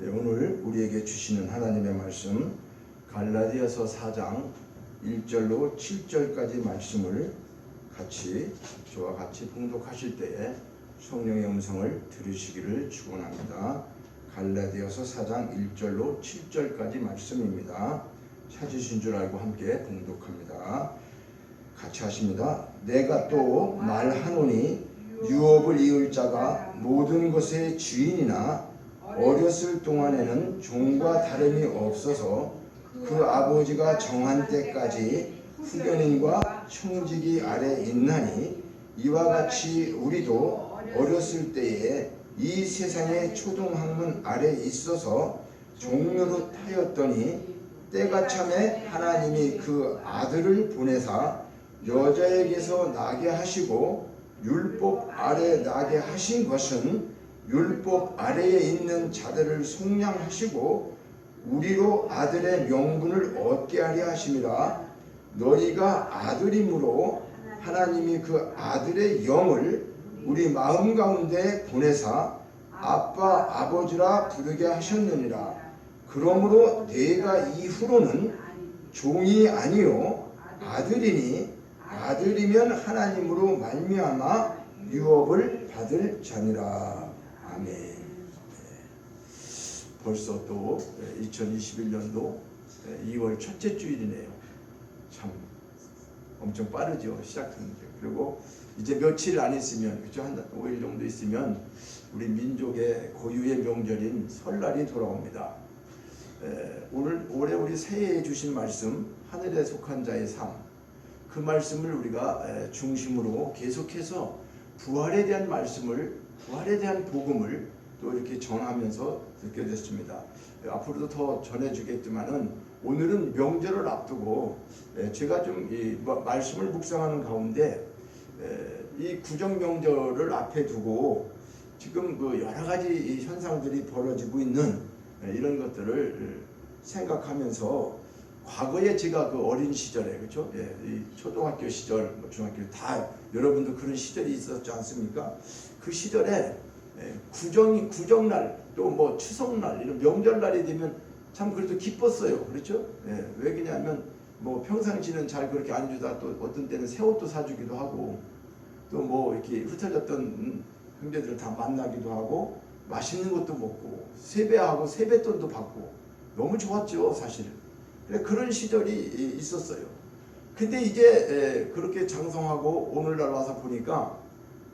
오늘 우리에게 주시는 하나님의 말씀 갈라디아서 4장 1절로 7절까지 말씀을 저와 같이 봉독하실 때에 성령의 음성을 들으시기를 축원합니다. 갈라디아서 4장 1절로 7절까지 말씀입니다. 찾으신 줄 알고 함께 봉독합니다. 같이 하십니다. 내가 또 말하노니 유업을 이을 자가 모든 것의 주인이나 어렸을 동안에는 종과 다름이 없어서 그 아버지가 정한 때까지 후견인과 청지기 아래 있나니 이와 같이 우리도 어렸을 때에 이 세상의 초등학문 아래 있어서 종로로 타였더니 때가 참에 하나님이 그 아들을 보내사 여자에게서 나게 하시고 율법 아래 나게 하신 것은 율법 아래에 있는 자들을 속량하시고 우리로 아들의 명분을 얻게 하려 하심이라. 너희가 아들이므로 하나님이 그 아들의 영을 우리 마음 가운데 보내사 아빠 아버지라 부르게 하셨느니라. 그러므로 내가 이후로는 종이 아니요 아들이니 아들이면 하나님으로 말미암아 유업을 받을 자니라. 아멘. 벌써 또 2021년도 2월 첫째 주일이네요. 참 엄청 빠르죠. 시작하는 게. 그리고 이제 며칠 안 있으면, 그렇죠? 한 5일 정도 있으면 우리 민족의 고유의 명절인 설날이 돌아옵니다. 올해 우리 새해에 주신 말씀, 하늘에 속한 자의 삶, 그 말씀을 우리가 중심으로 계속해서 부활에 대한 말씀을, 부활에 대한 복음을 또 이렇게 전하면서 듣게 됐습니다. 앞으로도 더 전해주겠지만은 오늘은 명절을 앞두고 제가 좀 이 말씀을 묵상하는 가운데 이 구정 명절을 앞에 두고 지금 그 여러 가지 현상들이 벌어지고 있는 이런 것들을 생각하면서 과거에 제가 그 어린 시절에, 그렇죠? 이 초등학교 시절, 중학교 다 여러분도 그런 시절이 있었지 않습니까? 그 시절에 구정날 또 뭐 추석날 이런 명절날이 되면 참 그래도 기뻤어요. 그렇죠? 왜 그러냐면 뭐 평상시는 잘 그렇게 안 주다 또 어떤 때는 새 옷도 사주기도 하고 또 뭐 이렇게 흩어졌던 형제들을 다 만나기도 하고 맛있는 것도 먹고 세배하고 세뱃돈도 받고 너무 좋았죠, 사실. 그런 시절이 있었어요. 근데 이제 그렇게 장성하고 오늘날 와서 보니까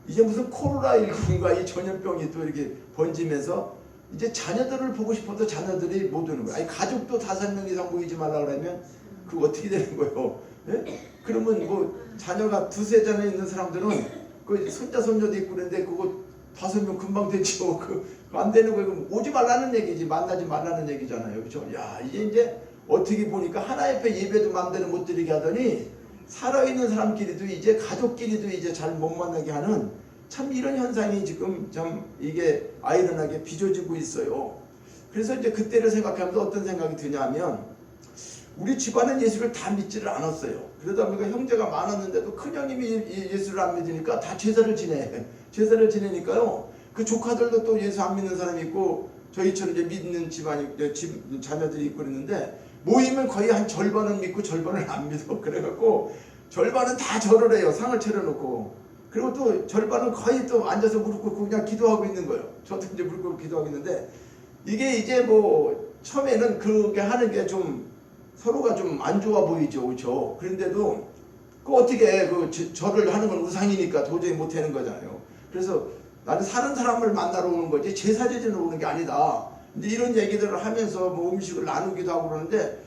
이제 무슨 코로나19인가 이 전염병이 또 이렇게 번지면서 이제 자녀들을 보고 싶어도 자녀들이 못 오는 거예요. 아니 가족도 5명 이상 모이지 말라 그러면 그거 어떻게 되는 거예요? 예? 그러면 뭐 자녀가 2-3자녀 있는 사람들은 그 손자 손녀도 있고 그런데 그거 5명 금방 되죠. 안 되는 거예요. 오지 말라는 얘기지, 만나지 말라는 얘기잖아요. 그렇죠? 야, 이제 어떻게 보니까 하나 옆에 예배도 마음대로 못 드리게 하더니 살아있는 사람끼리도 이제 가족끼리도 이제 잘 못 만나게 하는 참 이런 현상이 지금 참 이게 아이러니하게 빚어지고 있어요. 그래서 이제 그때를 생각하면서 어떤 생각이 드냐면 우리 집안은 예수를 다 믿지를 않았어요. 그러다 보니까 형제가 많았는데도 큰형님이 예수를 안 믿으니까 다 제사를 지내. 제사를 지내니까요. 그 조카들도 또 예수 안 믿는 사람이 있고 저희처럼 이제 믿는 집안이 자녀들이 있고 그랬는데 모이면 거의 한 절반은 믿고 절반은 안 믿어. 그래갖고 절반은 다 절을 해요. 상을 차려놓고. 그리고 또 절반은 거의 또 앉아서 무릎 꿇고 그냥 기도하고 있는 거예요. 저도 이제 무릎 꿇고 기도하고 있는데 이게 이제 뭐 처음에는 그렇게 하는 게 좀 서로가 좀 안 좋아 보이죠. 그렇죠? 그런데도 그 어떻게 그 절을 하는 건 우상이니까 도저히 못 하는 거잖아요. 그래서 나는 사는 사람을 만나러 오는 거지 제사 지내러 오는 게 아니다. 이제 이런 얘기들을 하면서 뭐 음식을 나누기도 하고 그러는데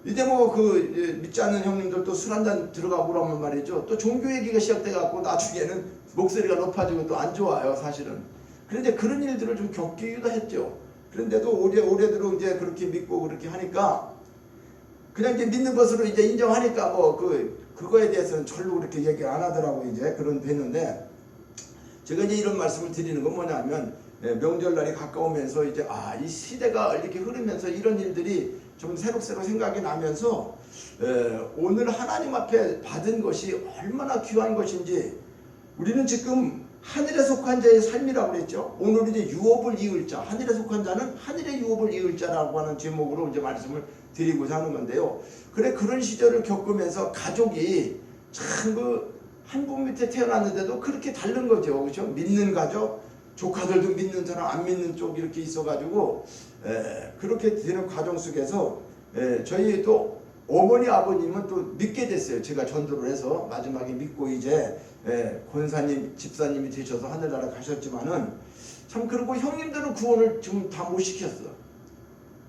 이제 뭐 그 믿지 않는 형님들 또 술 한잔 들어가고 그러면 말이죠. 또 종교 얘기가 시작돼 갖고 나중에는 목소리가 높아지고 또 안 좋아요, 사실은. 그런데 그런 일들을 좀 겪기도 했죠. 그런데도 올해대로 이제 그렇게 믿고 그렇게 하니까 그냥 이제 믿는 것으로 이제 인정하니까 뭐 그거에 대해서는 절로 그렇게 얘기 안 하더라고 이제 그런 되는데 제가 이제 이런 말씀을 드리는 건 뭐냐면 명절날이 가까우면서 이제 이 시대가 이렇게 흐르면서 이런 일들이 좀 새록새록 생각이 나면서 오늘 하나님 앞에 받은 것이 얼마나 귀한 것인지 우리는 지금 하늘에 속한 자의 삶이라고 그랬죠. 오늘 이제 유업을 이을 자, 하늘에 속한 자는 하늘의 유업을 이을 자라고 하는 제목으로 이제 말씀을 드리고자 하는 건데요. 그래 그런 시절을 겪으면서 가족이 참 그 한 분 밑에 태어났는데도 그렇게 다른 거죠. 그렇죠? 믿는 가족, 조카들도 믿는 사람, 안 믿는 쪽 이렇게 있어가지고 그렇게 되는 과정 속에서 저희 또 어머니 아버님은 또 믿게 됐어요. 제가 전도를 해서 마지막에 믿고 이제 권사님 집사님이 되셔서 하늘나라 가셨지만은 참 그리고 형님들은 구원을 지금 다 못 시켰어.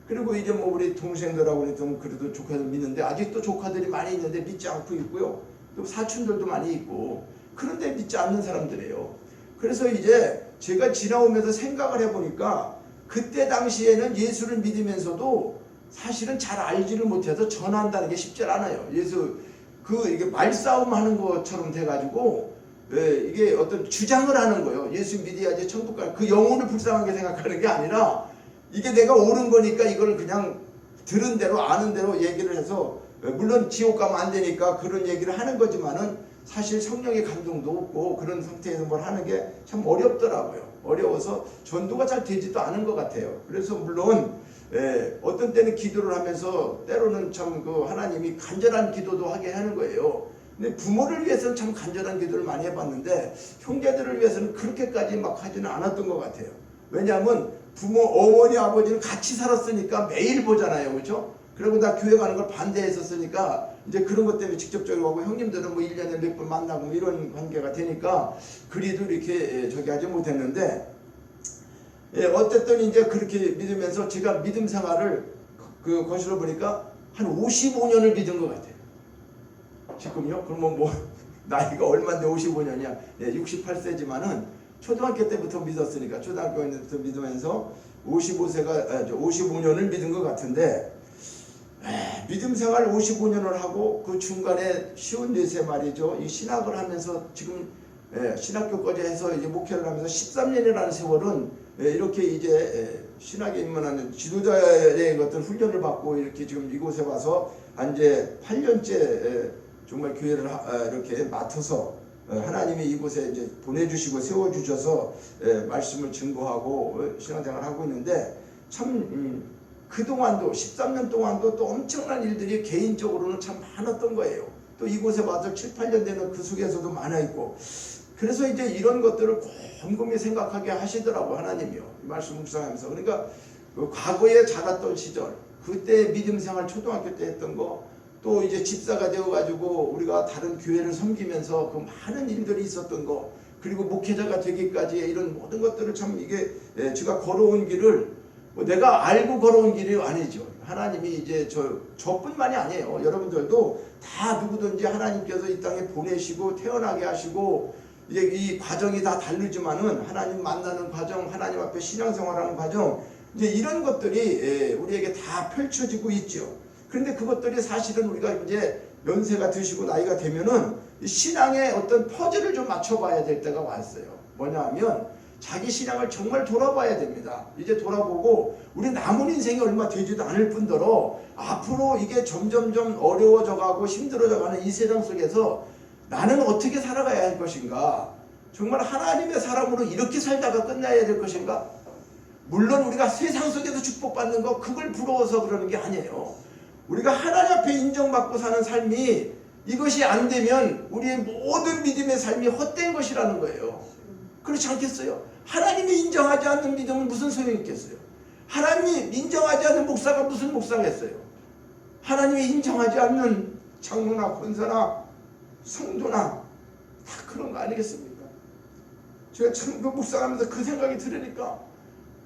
그리고 이제 뭐 우리 동생들하고 좀 그래도 조카들 믿는데 아직도 조카들이 많이 있는데 믿지 않고 있고요. 또 사촌들도 많이 있고 그런데 믿지 않는 사람들이에요. 그래서 이제 제가 지나오면서 생각을 해보니까 그때 당시에는 예수를 믿으면서도 사실은 잘 알지를 못해서 전한다는 게 쉽지 않아요. 예수 이게 말싸움 하는 것처럼 돼가지고 이게 어떤 주장을 하는 거예요. 예수 믿어야지 천국 가. 그 영혼을 불쌍하게 생각하는 게 아니라 이게 내가 옳은 거니까 이걸 그냥 들은 대로 아는 대로 얘기를 해서 물론 지옥 가면 안 되니까 그런 얘기를 하는 거지만은 사실 성령의 감동도 없고 그런 상태에서 뭘 하는 게 참 어렵더라고요. 어려워서 전도가 잘 되지도 않은 것 같아요. 그래서 물론 어떤 때는 기도를 하면서 때로는 참 그 하나님이 간절한 기도도 하게 하는 거예요. 근데 부모를 위해서는 참 간절한 기도를 많이 해봤는데 형제들을 위해서는 그렇게까지 막 하지는 않았던 것 같아요. 왜냐하면 부모, 어머니, 아버지는 같이 살았으니까 매일 보잖아요. 그렇죠? 그리고 나 교회 가는 걸 반대했었으니까 이제 그런 것 때문에 직접적으로 하고 형님들은 뭐 1년에 몇 번 만나고 뭐 이런 관계가 되니까 그리도 이렇게 저기 하지 못했는데 어쨌든 이제 그렇게 믿으면서 제가 믿음 생활을 그 거실로 보니까 한 55년을 믿은 것 같아요. 지금요? 그러면 뭐 나이가 얼마인데 55년이야? 68세지만은 초등학교 때부터 믿었으니까 초등학교 때부터 믿으면서 55년을 믿은 것 같은데 믿음 생활 55년을 하고 그 중간에 54세 말이죠. 이 신학을 하면서 지금 신학교까지 해서 이제 목회를 하면서 13년이라는 세월은 이렇게 이제 신학에 입문하는 지도자의 어떤 훈련을 받고 이렇게 지금 이곳에 와서 이제 8년째 정말 교회를 이렇게 맡아서 하나님이 이곳에 이제 보내주시고 세워주셔서 말씀을 증거하고 신앙생활을 하고 있는데 참 그동안도 13년 동안도 또 엄청난 일들이 개인적으로는 참 많았던 거예요. 또 이곳에 와서 7, 8년 되는 그 속에서도 많아 있고 그래서 이제 이런 것들을 곰곰이 생각하게 하시더라고 하나님이요. 이 말씀 묵상하면서 그러니까 그 과거에 자랐던 시절 그때 믿음 생활 초등학교 때 했던 거 또 이제 집사가 되어가지고 우리가 다른 교회를 섬기면서 그 많은 일들이 있었던 거 그리고 목회자가 되기까지의 이런 모든 것들을 참 이게 제가 걸어온 길을 뭐 내가 알고 걸어온 길이 아니죠. 하나님이 이제 저뿐만이 아니에요. 여러분들도 다 누구든지 하나님께서 이 땅에 보내시고 태어나게 하시고 이제 이 과정이 다 다르지만은 하나님 만나는 과정, 하나님 앞에 신앙생활하는 과정 이제 이런 것들이 우리에게 다 펼쳐지고 있죠. 그런데 그것들이 사실은 우리가 이제 연세가 드시고 나이가 되면은 신앙의 어떤 퍼즐을 좀 맞춰봐야 될 때가 왔어요. 뭐냐 하면 자기 신앙을 정말 돌아봐야 됩니다. 이제 돌아보고 우리 남은 인생이 얼마 되지도 않을 뿐더러 앞으로 이게 점점점 어려워져 가고 힘들어져 가는 이 세상 속에서 나는 어떻게 살아가야 할 것인가? 정말 하나님의 사람으로 이렇게 살다가 끝나야 될 것인가? 물론 우리가 세상 속에서 축복받는 거 그걸 부러워서 그러는 게 아니에요. 우리가 하나님 앞에 인정받고 사는 삶이 이것이 안 되면 우리의 모든 믿음의 삶이 헛된 것이라는 거예요. 그렇지 않겠어요? 하나님이 인정하지 않는 믿음은 무슨 소용이 있겠어요? 하나님이 인정하지 않는 목사가 무슨 목사겠어요? 하나님이 인정하지 않는 장로나 권사나 성도나 다 그런 거 아니겠습니까? 제가 참 그 묵상하면서 그 생각이 들으니까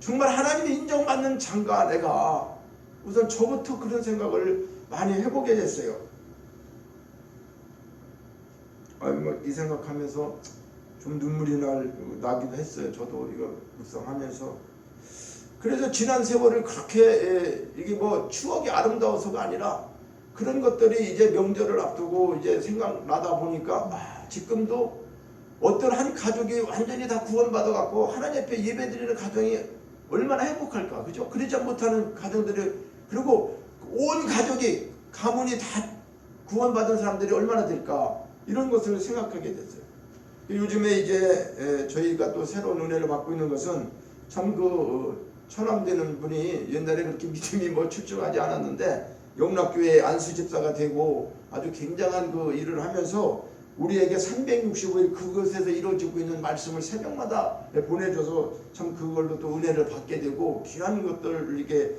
정말 하나님이 인정받는 장가 내가 우선 저부터 그런 생각을 많이 해보게 됐어요. 이 생각하면서 좀 눈물이 나기도 했어요. 저도 이거 묵상하면서. 그래서 지난 세월을 그렇게 이게 뭐 추억이 아름다워서가 아니라 그런 것들이 이제 명절을 앞두고 이제 생각나다 보니까 지금도 어떤 한 가족이 완전히 다 구원받아 갖고 하나님 앞에 예배드리는 가정이 얼마나 행복할까, 그죠? 그러지 못하는 가정들이 그리고 온 가족이 가문이 다 구원받은 사람들이 얼마나 될까 이런 것을 생각하게 됐어요. 요즘에 이제 저희가 또 새로운 은혜를 받고 있는 것은 참 천암되는 분이 옛날에 그렇게 믿음이 뭐 출중하지 않았는데 영락교회 안수집사가 되고 아주 굉장한 그 일을 하면서 우리에게 365일 그것에서 이루어지고 있는 말씀을 새벽마다 보내줘서 참 그걸로 또 은혜를 받게 되고 귀한 것들을 이렇게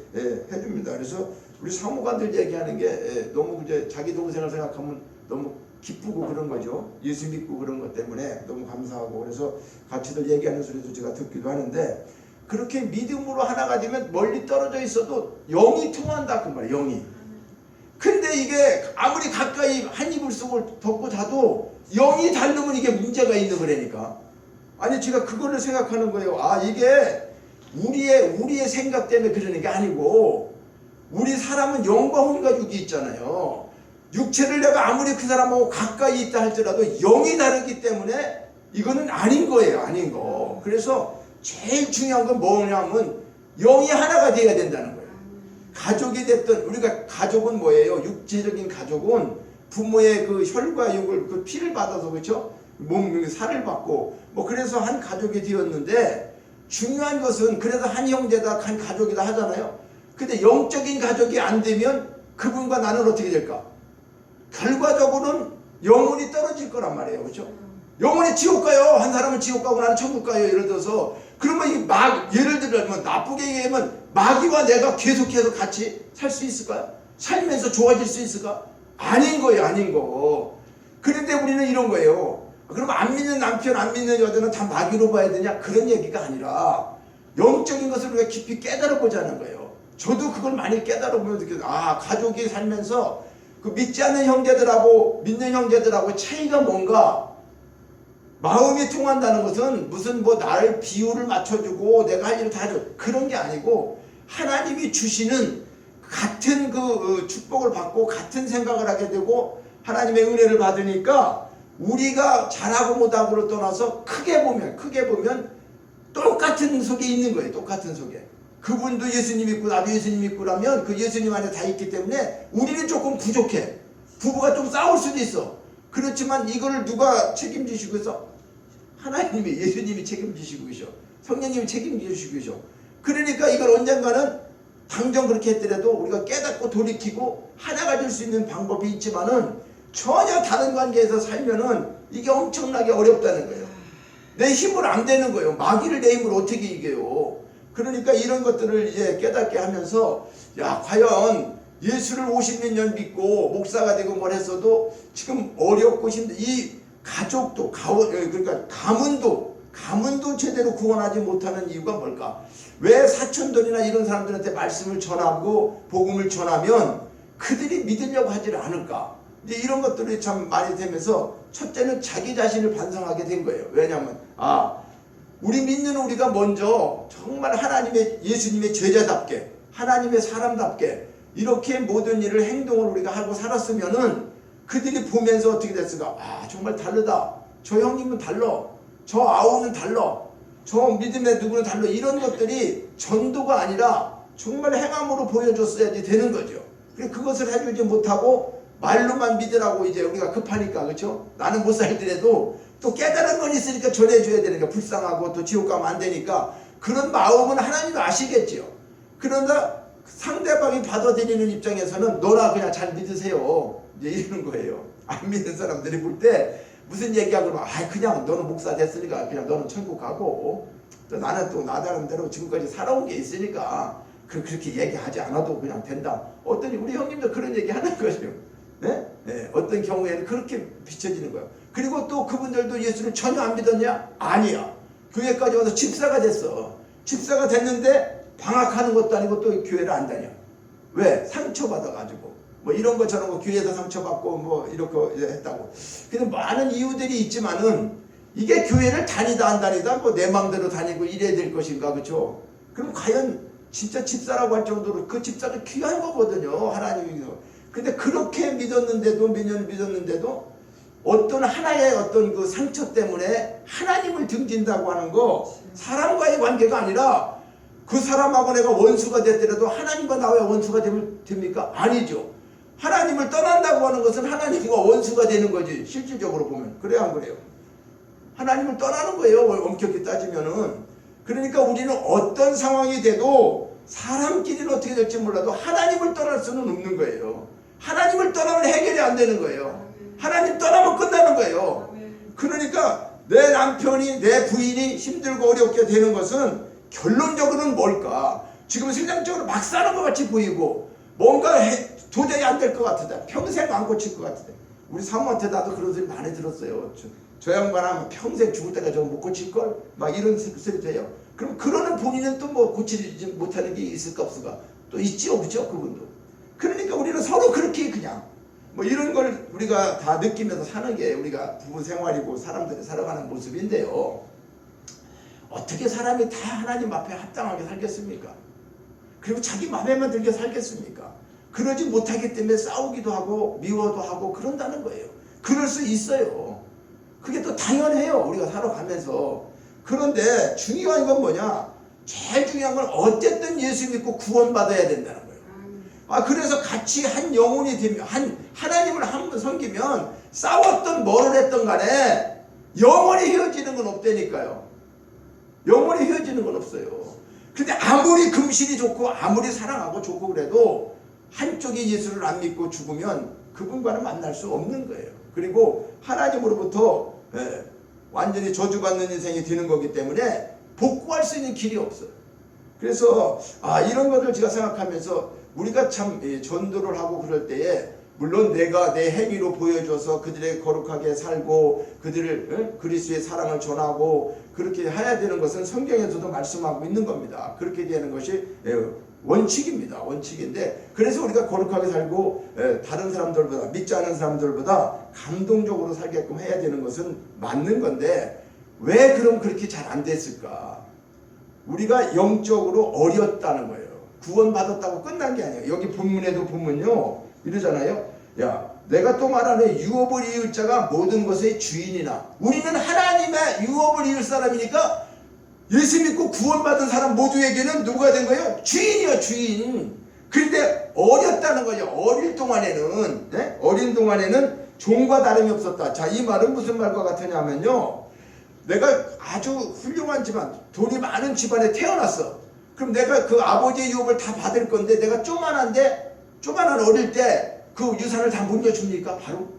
해줍니다. 그래서 우리 사모관들 얘기하는 게 너무 이제 자기 동생을 생각하면 너무 기쁘고 그런 거죠. 예수 믿고 그런 것 때문에 너무 감사하고 그래서 같이들 얘기하는 소리도 제가 듣기도 하는데 그렇게 믿음으로 하나가 되면 멀리 떨어져 있어도 영이 통한다 그 말이에요. 영이. 근데 이게 아무리 가까이 한 이불 속을 덮고 자도 영이 다르면 이게 문제가 있는 거라니까. 아니 제가 그거를 생각하는 거예요. 아 이게 우리의 생각 때문에 그러는 게 아니고 우리 사람은 영과 혼과 육이 있잖아요. 육체를 내가 아무리 그 사람하고 가까이 있다 할지라도 영이 다르기 때문에 이거는 아닌 거예요. 아닌 거. 그래서 제일 중요한 건 뭐냐면 영이 하나가 돼야 된다는 거예요. 가족이 됐든 우리가 가족은 뭐예요? 육체적인 가족은 부모의 그 혈과 육을 그 피를 받아서 그렇죠? 몸 살을 받고 뭐 그래서 한 가족이 되었는데 중요한 것은 그래서 한 형제다 한 가족이다 하잖아요. 근데 영적인 가족이 안 되면 그분과 나는 어떻게 될까? 결과적으로는 영혼이 떨어질 거란 말이에요. 그렇죠? 영혼이 지옥 가요. 한 사람은 지옥 가고 나는 천국 가요. 예를 들어서 그러면 이 예를 들면 나쁘게 얘기하면 마귀와 내가 계속해서 같이 살 수 있을까요? 살면서 좋아질 수 있을까? 아닌 거예요. 아닌 거. 그런데 우리는 이런 거예요. 그럼 안 믿는 남편 안 믿는 여자는 다 마귀로 봐야 되냐? 그런 얘기가 아니라 영적인 것을 우리가 깊이 깨달아 보자는 거예요. 저도 그걸 많이 깨달아 보면서 가족이 살면서 그 믿지 않는 형제들하고 믿는 형제들하고 차이가 뭔가 마음이 통한다는 것은 무슨 뭐 나를 비율을 맞춰주고 내가 할 일을 다 해줘 그런 게 아니고 하나님이 주시는 같은 그 축복을 받고 같은 생각을 하게 되고 하나님의 은혜를 받으니까 우리가 잘하고 못하고를 떠나서 크게 보면 똑같은 속에 있는 거예요. 똑같은 속에. 그분도 예수님 믿고 나도 예수님 믿고라면 그 예수님 안에 다 있기 때문에 우리는 조금 부족해. 부부가 좀 싸울 수도 있어. 그렇지만 이거를 누가 책임지시고 있어? 하나님이 예수님이 책임지시고 계셔. 성령님이 책임지시고 계셔. 그러니까 이걸 언젠가는 당장 그렇게 했더라도 우리가 깨닫고 돌이키고 하나가 될 수 있는 방법이 있지만은 전혀 다른 관계에서 살면은 이게 엄청나게 어렵다는 거예요. 내 힘으로 안 되는 거예요. 마귀를 내 힘으로 어떻게 이겨요. 그러니까 이런 것들을 이제 깨닫게 하면서 과연 예수를 50몇 년 믿고 목사가 되고 뭘 했어도 지금 어렵고 힘든 이 가족도 그러니까 가문도 제대로 구원하지 못하는 이유가 뭘까? 왜 사촌들이나 이런 사람들한테 말씀을 전하고 복음을 전하면 그들이 믿으려고 하지를 않을까? 이제 이런 것들이 참 많이 되면서 첫째는 자기 자신을 반성하게 된 거예요. 왜냐하면 우리 믿는 우리가 먼저 정말 하나님의 예수님의 제자답게 하나님의 사람답게 이렇게 모든 일을 행동을 우리가 하고 살았으면은 그들이 보면서 어떻게 됐을까? 정말 다르다. 저 형님은 달라. 저 아우는 달라. 저 믿음의 누구는 달라. 이런 것들이 전도가 아니라 정말 행함으로 보여줬어야지 되는 거죠. 그것을 해주지 못하고 말로만 믿으라고 이제 우리가 급하니까 그렇죠? 나는 못 살더라도 또 깨달은 건 있으니까 전해줘야 되니까 불쌍하고 또 지옥 가면 안 되니까 그런 마음은 하나님이 아시겠지요. 그러나 상대방이 받아들이는 입장에서는 너나 그냥 잘 믿으세요. 이제 이러는 거예요. 안 믿는 사람들이 볼 때 무슨 얘기하고 그러면 그냥 너는 목사 됐으니까 그냥 너는 천국 가고 또 나는 또 나름대로 지금까지 살아온 게 있으니까 그렇게 얘기하지 않아도 그냥 된다. 어떤 우리 형님도 그런 얘기 하는 거죠. 네? 네, 어떤 경우에는 그렇게 비춰지는 거예요. 그리고 또 그분들도 예수를 전혀 안 믿었냐? 아니야. 교회까지 와서 집사가 됐어. 집사가 됐는데 방학하는 것도 아니고 또 교회를 안 다녀. 왜? 상처받아가지고. 뭐 이런 거 저런 거 교회에서 상처받고 뭐 이렇게 했다고. 근데 많은 이유들이 있지만은 이게 교회를 다니다 안 다니다 뭐 내 마음대로 다니고 이래야 될 것인가 그렇죠? 그럼 과연 진짜 집사라고 할 정도로 그 집사가 귀한 거거든요. 하나님이. 근데 그렇게 믿었는데도 몇 년 믿었는데도 어떤 하나의 어떤 그 상처 때문에 하나님을 등진다고 하는 거 사람과의 관계가 아니라 그 사람하고 내가 원수가 됐더라도 하나님과 나와야 원수가 됩니까? 아니죠. 하나님을 떠난다고 하는 것은 하나님과 원수가 되는 거지. 실질적으로 보면. 그래야 안 그래요? 하나님을 떠나는 거예요. 엄격히 따지면은. 그러니까 우리는 어떤 상황이 돼도 사람끼리는 어떻게 될지 몰라도 하나님을 떠날 수는 없는 거예요. 하나님을 떠나면 해결이 안 되는 거예요. 하나님 떠나면 끝나는 거예요. 그러니까 내 남편이 내 부인이 힘들고 어렵게 되는 것은 결론적으로는 뭘까? 지금 세상적으로 막 사는 것 같이 보이고 뭔가 도저히 안 될 것 같은데 평생 안 고칠 것 같은데 우리 사모한테 나도 그런 소리 많이 들었어요. 저 양반은 평생 죽을 때까지 못 고칠걸? 막 이런 소리 돼요. 그럼 그러는 본인은 또 뭐 고치지 못하는 게 있을까 없을까? 또 있지 없죠 그분도. 그러니까 우리는 서로 그렇게 그냥 뭐 이런 걸 우리가 다 느끼면서 사는 게 우리가 부부 생활이고 사람들이 살아가는 모습인데요. 어떻게 사람이 다 하나님 앞에 합당하게 살겠습니까? 그리고 자기 마음에만 들게 살겠습니까? 그러지 못하기 때문에 싸우기도 하고 미워도 하고 그런다는 거예요. 그럴 수 있어요. 그게 또 당연해요. 우리가 살아가면서. 그런데 중요한 건 뭐냐? 제일 중요한 건 어쨌든 예수 믿고 구원받아야 된다는 거예요. 그래서 같이 한 영혼이 되면 하나님을 한번 섬기면 싸웠던 뭐를 했던 간에 영원히 헤어지는 건 없다니까요. 영원히 헤어지는 건 없어요. 근데 아무리 금실이 좋고 아무리 사랑하고 좋고 그래도 한쪽이 예수를 안 믿고 죽으면 그분과는 만날 수 없는 거예요. 그리고 하나님으로부터 완전히 저주받는 인생이 되는 거기 때문에 복구할 수 있는 길이 없어요. 그래서 이런 것을 제가 생각하면서 우리가 참 전도를 하고 그럴 때에 물론 내가 내 행위로 보여줘서 그들에게 거룩하게 살고 그들을 그리스도의 사랑을 전하고 그렇게 해야 되는 것은 성경에서도 말씀하고 있는 겁니다. 그렇게 되는 것이 원칙입니다. 원칙인데 그래서 우리가 거룩하게 살고 다른 사람들보다 믿지 않은 사람들보다 감동적으로 살게끔 해야 되는 것은 맞는 건데 왜 그럼 그렇게 잘 안 됐을까? 우리가 영적으로 어렸다는 거예요. 구원받았다고 끝난 게 아니에요. 여기 본문에도 보면요 이러잖아요. 야, 내가 또 말하는 유업을 이을 자가 모든 것의 주인이나 우리는 하나님의 유업을 이을 사람이니까 예수 믿고 구원받은 사람 모두에게는 누가 된 거예요? 주인이요, 주인. 그런데 어렸다는 거죠. 어릴 동안에는 어린 동안에는 종과 다름이 없었다. 자, 이 말은 무슨 말과 같으냐면요. 내가 아주 훌륭한 집안, 돈이 많은 집안에 태어났어. 그럼 내가 그 아버지의 유업을 다 받을 건데 내가 조만한 어릴 때 그 유산을 다 물려줍니까? 바로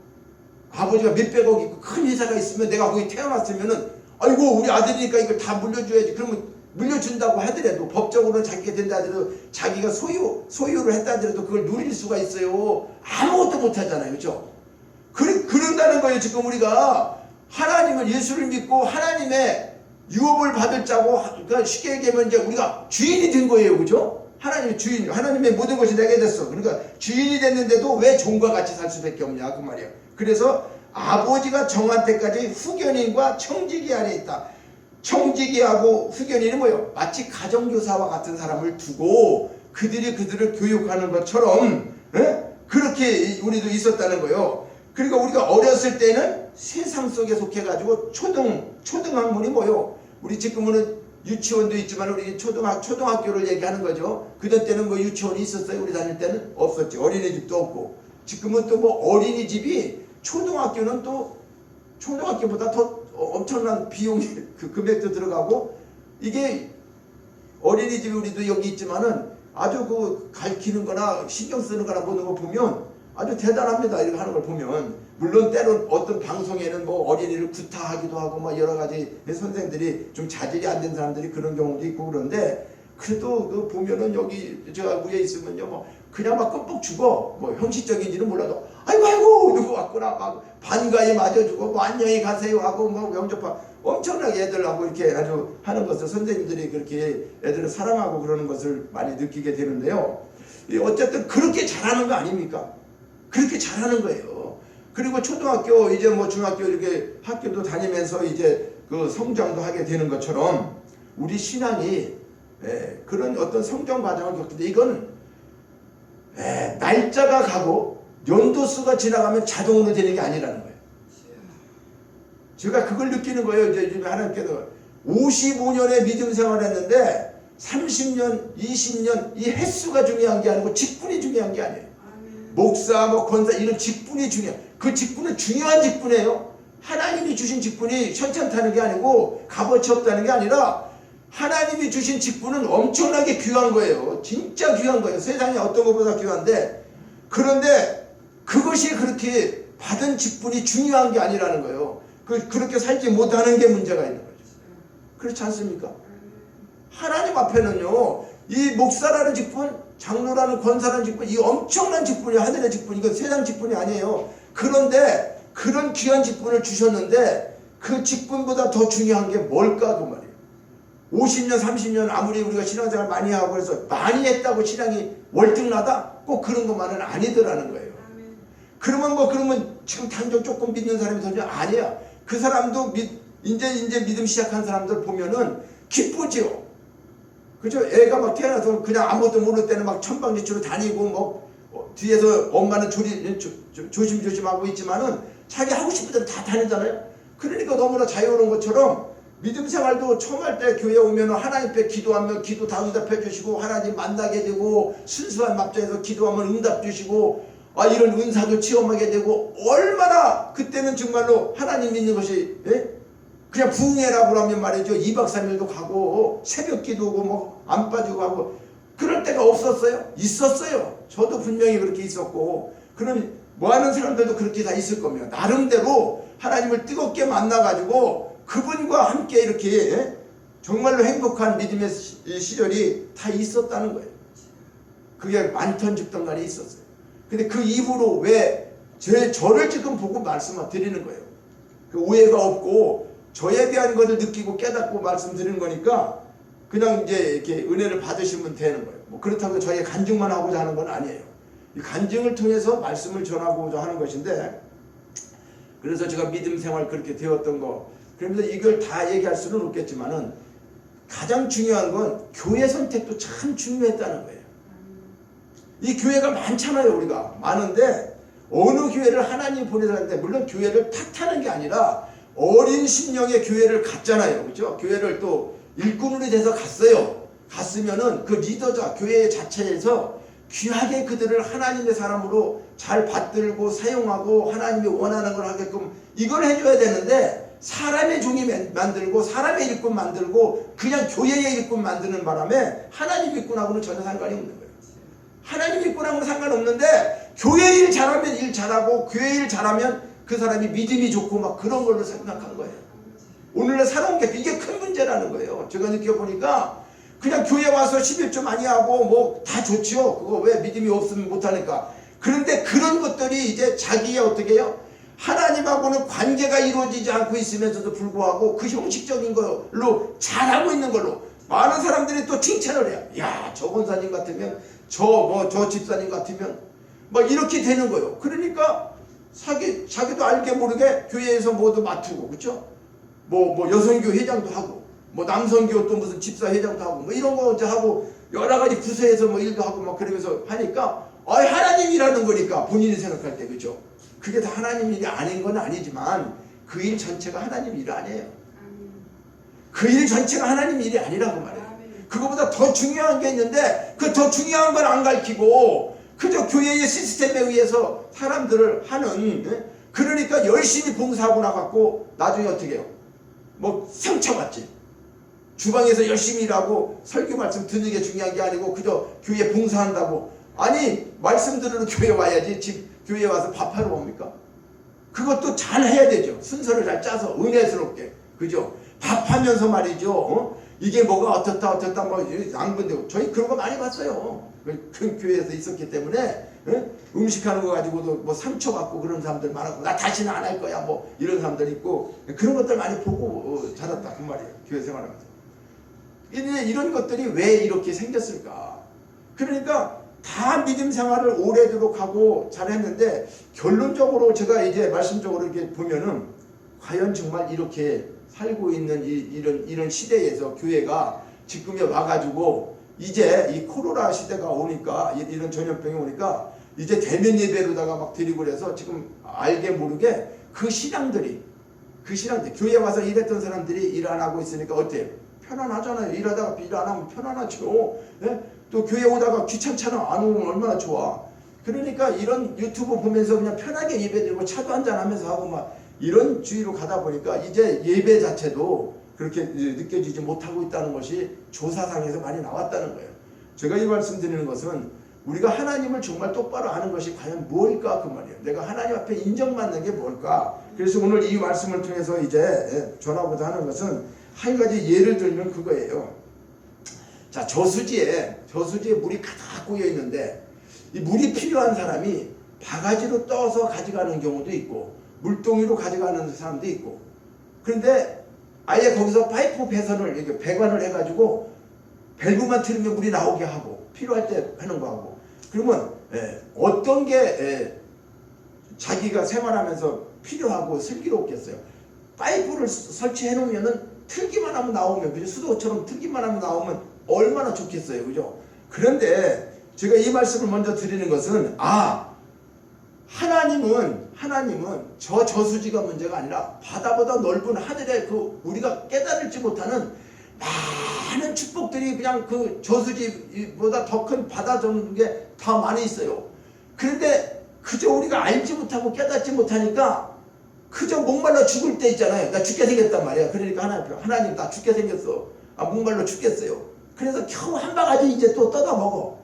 아버지가 몇백억 있고 큰 회사가 있으면 내가 거기 태어났으면은 아이고 우리 아들이니까 이걸 다 물려줘야지. 그러면 물려준다고 하더라도 법적으로는 자기가 된다 하더라도 자기가 소유를 했다 하더라도 그걸 누릴 수가 있어요. 아무것도 못하잖아요. 그렇죠? 그런다는 거예요. 지금 우리가 하나님을 예수를 믿고 하나님의 유업을 받을 자고 그러니까 쉽게 얘기하면 이제 우리가 주인이 된 거예요. 그죠? 하나님의 주인, 하나님의 모든 것이 내게 됐어. 그러니까 주인이 됐는데도 왜 종과 같이 살 수밖에 없냐 그 말이에요. 그래서 아버지가 정한 때까지 후견인과 청지기 안에 있다. 청지기하고 후견인은 뭐예요? 마치 가정교사와 같은 사람을 두고 그들을 교육하는 것처럼 그렇게 우리도 있었다는 거예요. 그러니까 우리가 어렸을 때는 세상 속에 속해가지고 초등학문이 뭐예요? 우리 지금은 유치원도 있지만 우리 초등학교를 얘기하는 거죠. 그전 때는 뭐 유치원이 있었어요? 우리 다닐 때는 없었지. 어린이집도 없고. 지금은 또 뭐 어린이집이 초등학교는 또 초등학교보다 더 엄청난 비용이 그 금액도 들어가고 이게 어린이집이 우리도 여기 있지만은 아주 그 가르치는 거나 신경 쓰는 거나 보는 거 보면 아주 대단합니다. 이렇게 하는 걸 보면 물론 때론 어떤 방송에는 뭐 어린이를 구타하기도 하고 뭐 여러 가지 선생들이 좀 자질이 안 된 사람들이 그런 경우도 있고 그런데 그래도 그 보면은 여기 제가 위에 있으면요 뭐 그냥 막 끔뻑 죽어 뭐 형식적인지는 몰라도 아이고 누구 왔구나 막 반가이 맞아주고 뭐 안녕히 가세요 하고 뭐 영접하 엄청나게 애들하고 이렇게 아주 하는 것을 선생님들이 그렇게 애들을 사랑하고 그러는 것을 많이 느끼게 되는데요. 어쨌든 그렇게 잘하는 거 아닙니까? 그렇게 잘하는 거예요. 그리고 초등학교 이제 뭐 중학교 이렇게 학교도 다니면서 이제 그 성장도 하게 되는 것처럼 우리 신앙이 그런 어떤 성장 과정을 겪는데 이건 날짜가 가고 연도수가 지나가면 자동으로 되는 게 아니라는 거예요. 제가 그걸 느끼는 거예요. 이제 하나님께서 55년의 믿음 생활을 했는데 30년, 20년 이 횟수가 중요한 게 아니고 직분이 중요한 게 아니에요. 목사, 뭐 권사 이런 직분이 중요해요. 그 직분은 중요한 직분이에요. 하나님이 주신 직분이 현찮다는 게 아니고 값어치 없다는 게 아니라 하나님이 주신 직분은 엄청나게 귀한 거예요. 진짜 귀한 거예요. 세상에 어떤 것보다 귀한데, 그런데 그것이 그렇게 받은 직분이 중요한 게 아니라는 거예요. 그렇게 살지 못하는 게 문제가 있는 거죠. 그렇지 않습니까? 하나님 앞에는요, 이 목사라는 직분, 장로라는 권사라는 직분, 이 엄청난 직분이 하늘의 직분, 이건 세상 직분이 아니에요. 그런데 그런 귀한 직분을 주셨는데 그 직분보다 더 중요한 게 뭘까 그 말이에요. 50년 30년 아무리 우리가 신앙생활 많이 하고 그래서 많이 했다고 신앙이 월등하다? 꼭 그런 것만은 아니더라는 거예요. 그러면 지금 당장 조금 믿는 사람이 전혀 아니야. 그 사람도 이제 믿음 시작한 사람들 보면은 기쁘지요. 그죠? 애가 막 태어나서 그냥 아무것도 모를 때는 막 천방지축으로 다니고 뭐 뒤에서 엄마는 조심조심하고 있지만은 자기 하고 싶은 대로 다 다니잖아요. 그러니까 너무나 자유로운 것처럼 믿음 생활도 처음 할 때 교회 오면 하나님 앞에 기도하면 기도 다 응답해 주시고 하나님 만나게 되고 순수한 맙자에서 기도하면 응답 주시고 이런 은사도 체험하게 되고 얼마나 그때는 정말로 하나님 믿는 것이 그냥 부흥회라고 하면 말이죠. 2박 3일도 가고 새벽 기도고 뭐 안 빠지고 하고 그럴 때가 없었어요? 있었어요. 저도 분명히 그렇게 있었고 그런 뭐하는 사람들도 그렇게 다 있을 겁니다. 나름대로 하나님을 뜨겁게 만나가지고 그분과 함께 이렇게 정말로 행복한 믿음의 시절이 다 있었다는 거예요. 그게 많던 죽던 간에 있었어요. 근데 그 이후로 왜 저를 지금 보고 말씀을 드리는 거예요. 그 오해가 없고 저에 대한 것을 느끼고 깨닫고 말씀드리는 거니까 그냥 이제 이렇게 은혜를 받으시면 되는 거예요. 뭐 그렇다고 저희가 간증만 하고자 하는 건 아니에요. 이 간증을 통해서 말씀을 전하고자 하는 것인데, 그래서 제가 믿음 생활 그렇게 되었던 거, 그러면서 이걸 다 얘기할 수는 없겠지만은 가장 중요한 건 교회 선택도 참 중요했다는 거예요. 이 교회가 많잖아요. 우리가 많은데 어느 교회를 하나님이 보내자는데, 물론 교회를 탓하는 게 아니라 어린 심령의 교회를 갔잖아요. 그렇죠? 교회를 또 일꾼으로 돼서 갔어요. 갔으면은 그 리더자 교회 자체에서 귀하게 그들을 하나님의 사람으로 잘 받들고 사용하고 하나님이 원하는 걸 하게끔 이걸 해줘야 되는데, 사람의 종이 만들고 사람의 일꾼 만들고 그냥 교회의 일꾼 만드는 바람에 하나님 일꾼하고는 전혀 상관이 없는 거예요. 하나님 일꾼하고는 상관없는데 교회 일 잘하면 일 잘하고 교회 일 잘하면 그 사람이 믿음이 좋고 막 그런 걸로 생각한 거예요. 오늘날 살아온 게 이게 큰 문제라는 거예요. 제가 느껴보니까 그냥 교회 와서 11조 많이 하고 뭐 다 좋죠. 그거 왜 믿음이 없으면 못하니까. 그런데 그런 것들이 이제 자기의 어떻게 해요? 하나님하고는 관계가 이루어지지 않고 있으면서도 불구하고 그 형식적인 걸로 잘하고 있는 걸로 많은 사람들이 또 칭찬을 해요. 야, 저 권사님 같으면 저 집사님 같으면 막 이렇게 되는 거예요. 그러니까 자기도 알게 모르게 교회에서 모두 맡고, 그렇죠? 뭐 여성교 회장도 하고, 뭐 남성교 또 무슨 집사 회장도 하고, 뭐 이런 거 이제 하고 여러 가지 부서에서 뭐 일도 하고 막 그러면서 하니까 하나님이라는 거니까 본인이 생각할 때, 그렇죠? 그게 다 하나님 일이 아닌 건 아니지만 그 일 전체가 하나님 일이 아니에요. 그 일 전체가 하나님 일이 아니라고 말해요. 그거보다 더 중요한 게 있는데 그 더 중요한 건 안 가르치고 그저 교회의 시스템에 의해서 사람들을 하는, 그러니까 열심히 봉사하고 나갔고 나중에 어떻게 해요? 뭐 상처받지. 주방에서 열심히 일하고 설교 말씀 듣는 게 중요한 게 아니고 그저 교회 봉사한다고. 아니, 말씀 들으러 교회 와야지 집 교회에 와서 밥하러 옵니까? 그것도 잘 해야 되죠. 순서를 잘 짜서 은혜스럽게, 그죠? 밥하면서 말이죠. 이게 뭐가 어떻다 뭐 양분되고, 저희 그런 거 많이 봤어요. 큰 교회에서 있었기 때문에 음식하는 거 가지고도 뭐 상처받고 그런 사람들 많았고, 나 다시는 안 할 거야 뭐 이런 사람들 있고, 그런 것들 많이 보고 자랐다 그 말이에요. 교회 생활하면서. 이런 것들이 왜 이렇게 생겼을까? 그러니까 다 믿음 생활을 오래도록 하고 잘했는데 결론적으로 제가 이제 말씀적으로 이렇게 보면은 과연 정말 이렇게 살고 있는 이런 시대에서 교회가 지금에 와가지고 이제 이 코로나 시대가 오니까, 이런 전염병이 오니까 이제 대면 예배로다가 막 드리고 그래서 지금 알게 모르게 그 신앙들 교회 와서 일했던 사람들이 일 안 하고 있으니까 어때요? 편안하잖아요. 일하다가 일 안 하면 편안하죠. 네? 또 교회 오다가 귀찮잖아. 안 오면 얼마나 좋아. 그러니까 이런 유튜브 보면서 그냥 편하게 예배드리고 차도 한잔 하면서 하고 막 이런 주의로 가다 보니까 이제 예배 자체도 그렇게 느껴지지 못하고 있다는 것이 조사상에서 많이 나왔다는 거예요. 제가 이 말씀 드리는 것은 우리가 하나님을 정말 똑바로 아는 것이 과연 뭘까 그 말이에요. 내가 하나님 앞에 인정받는 게 뭘까. 그래서 오늘 이 말씀을 통해서 이제 전하고자 하는 것은 한 가지 예를 들면 그거예요. 자, 저수지에 물이 가득 고여 있는데 이 물이 필요한 사람이 바가지로 떠서 가져가는 경우도 있고 물동이로 가져가는 사람도 있고, 그런데 아예 거기서 파이프 배선을 이렇게 배관을 해가지고 밸브만 틀면 물이 나오게 하고 필요할 때 하는 거 하고. 그러면 어떤 게 자기가 생활하면서 필요하고 슬기롭겠어요. 파이프를 설치해 놓으면은 틀기만 하면 나오면, 그죠? 수도처럼 틀기만 하면 나오면 얼마나 좋겠어요, 그죠? 그런데 제가 이 말씀을 먼저 드리는 것은 하나님은 저 저수지가 문제가 아니라 바다보다 넓은 하늘에 그 우리가 깨달을지 못하는 많은 축복들이 그냥 그 저수지보다 더 큰 바다 정도에 더 많이 있어요. 그런데 그저 우리가 알지 못하고 깨닫지 못하니까 그저 목말라 죽을 때 있잖아요. 나 죽게 생겼단 말이야. 그러니까 하나님 나 죽게 생겼어. 목말라 죽겠어요. 그래서 겨우 한 바가지 이제 또 뜯어 먹어.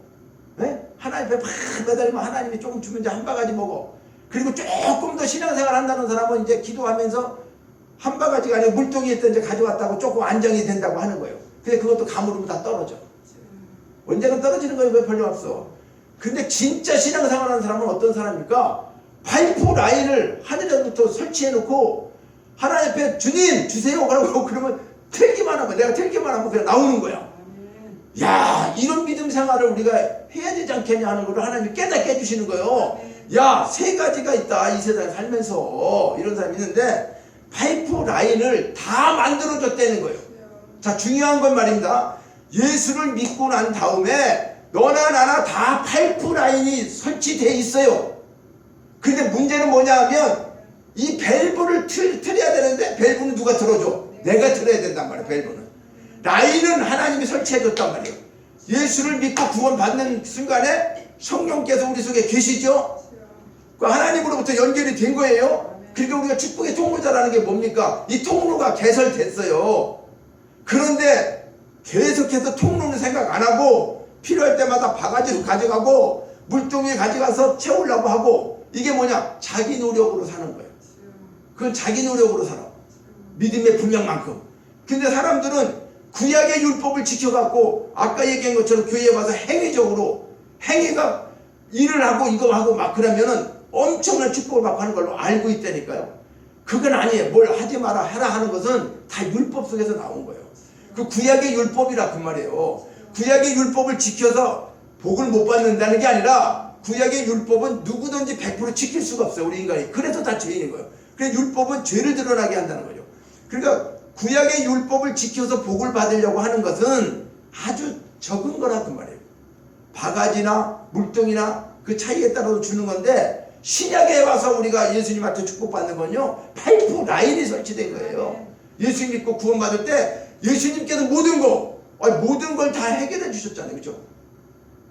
하나님 앞에 팍 매달리면 하나님이 조금 주면 이제 한 바가지 먹어. 그리고 조금 더 신앙생활 한다는 사람은 이제 기도하면서 한 바가지가 아니고 물동이에 있던 이제 가져왔다고 조금 안정이 된다고 하는 거예요. 근데 그것도 가물으면 다 떨어져. 언젠가 떨어지는 거예요. 왜 별로 없어. 근데 진짜 신앙생활 하는 사람은 어떤 사람입니까? 파이프 라인을 하늘에부터 설치해놓고 하나님 앞에 주님 주세요 그러면 틀기만 하면, 내가 틀기만 하면 그냥 나오는 거야. 야, 이런 믿음 생활을 우리가 해야 되지 않겠냐 하는 걸 하나님이 깨닫게 해주시는 거예요. 야, 세 가지가 있다 이 세상에 살면서. 이런 사람이 있는데 파이프 라인을 다 만들어줬다는 거예요. 자, 중요한 건 말입니다. 예수를 믿고 난 다음에 너나 나나 다 파이프 라인이 설치되어 있어요. 근데 문제는 뭐냐 하면 이 밸브를 틀어야 되는데 밸브는 누가 틀어줘? 내가 틀어야 된단 말이에요. 밸브는. 라인은 하나님이 설치해줬단 말이에요. 예수를 믿고 구원받는 순간에 성령께서 우리 속에 계시죠? 그 하나님으로부터 연결이 된 거예요. 그러니까 우리가 축복의 통로자라는 게 뭡니까? 이 통로가 개설됐어요. 그런데 계속해서 통로는 생각 안 하고 필요할 때마다 바가지로 가져가고 물동이에 가져가서 채우려고 하고, 이게 뭐냐? 자기 노력으로 사는 거예요. 그건 자기 노력으로 살아. 믿음의 분량만큼. 근데 사람들은 구약의 율법을 지켜갖고 아까 얘기한 것처럼 교회에 와서 행위가 일을 하고 이거 하고 막 그러면은 엄청난 축복을 받고 하는 걸로 알고 있다니까요. 그건 아니에요. 뭘 하지 마라 하라 하는 것은 다 율법 속에서 나온 거예요. 그 구약의 율법이라 그 말이에요. 구약의 율법을 지켜서 복을 못 받는다는 게 아니라 구약의 율법은 누구든지 100% 지킬 수가 없어요. 우리 인간이. 그래서 다 죄인인 거예요. 그래서 율법은 죄를 드러나게 한다는 거죠. 그러니까 구약의 율법을 지켜서 복을 받으려고 하는 것은 아주 적은 거라 그 말이에요. 바가지나 물동이나 그 차이에 따라서 주는 건데, 신약에 와서 우리가 예수님한테 축복받는 건요, 파이프 라인이 설치된 거예요. 예수 믿고 구원받을 때 예수님께서 모든 걸 다 해결해 주셨잖아요. 그렇죠?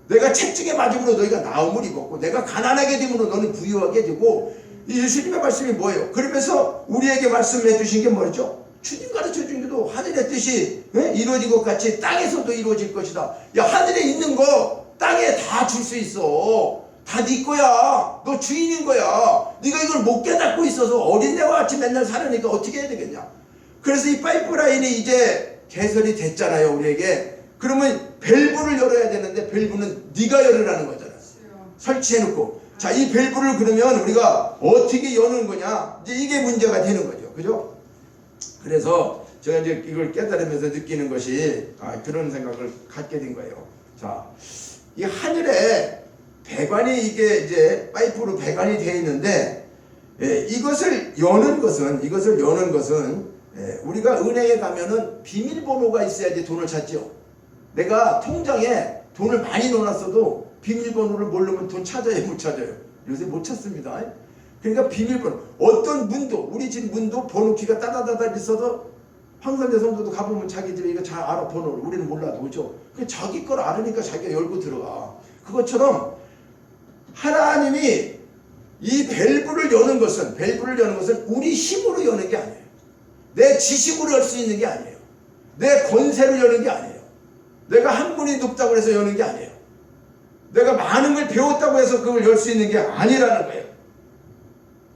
내가 채찍에 맞음으로 너희가 나음을 입었고, 내가 가난하게 됨으로 너는 부유하게 되고, 예수님의 말씀이 뭐예요? 그러면서 우리에게 말씀해 주신 게 뭐죠? 주님 가르쳐 준 게도 하늘의 뜻이 이루어진 것 같이 땅에서도 이루어질 것이다. 야, 하늘에 있는 거 땅에 다 줄 수 있어. 다 네 거야. 너 주인인 거야. 네가 이걸 못 깨닫고 있어서 어린애와 같이 맨날 살으니까 어떻게 해야 되겠냐. 그래서 이 파이프라인이 이제 개설이 됐잖아요, 우리에게. 그러면 밸브를 열어야 되는데 밸브는 네가 열으라는 거잖아. 설치해놓고. 자, 이 밸브를 그러면 우리가 어떻게 여는 거냐. 이제 이게 문제가 되는 거죠. 그죠? 그래서 제가 이제 이걸 깨달으면서 느끼는 것이 그런 생각을 갖게 된 거예요. 자, 이 하늘에 배관이 이게 이제 파이프로 배관이 되어 있는데, 이것을 여는 것은 우리가 은행에 가면은 비밀번호가 있어야지 돈을 찾죠. 내가 통장에 돈을 많이 넣어놨어도 비밀번호를 모르면 돈 찾아요, 못 찾아요? 요새 못 찾습니다. 그러니까 비밀번호, 어떤 문도, 우리 집 문도 번호키가 따다다다 있어도 황선대 성도도 가보면 자기 집에 이거 잘 알아, 번호를. 우리는 몰라도. 그렇죠? 자기 걸 알으니까 자기가 열고 들어가. 그것처럼 하나님이 이 밸브를 여는 것은 우리 힘으로 여는 게 아니에요. 내 지식으로 열 수 있는 게 아니에요. 내 권세로 여는 게 아니에요. 내가 학문이 높다고 해서 여는 게 아니에요. 내가 많은 걸 배웠다고 해서 그걸 열 수 있는 게 아니라는 거예요.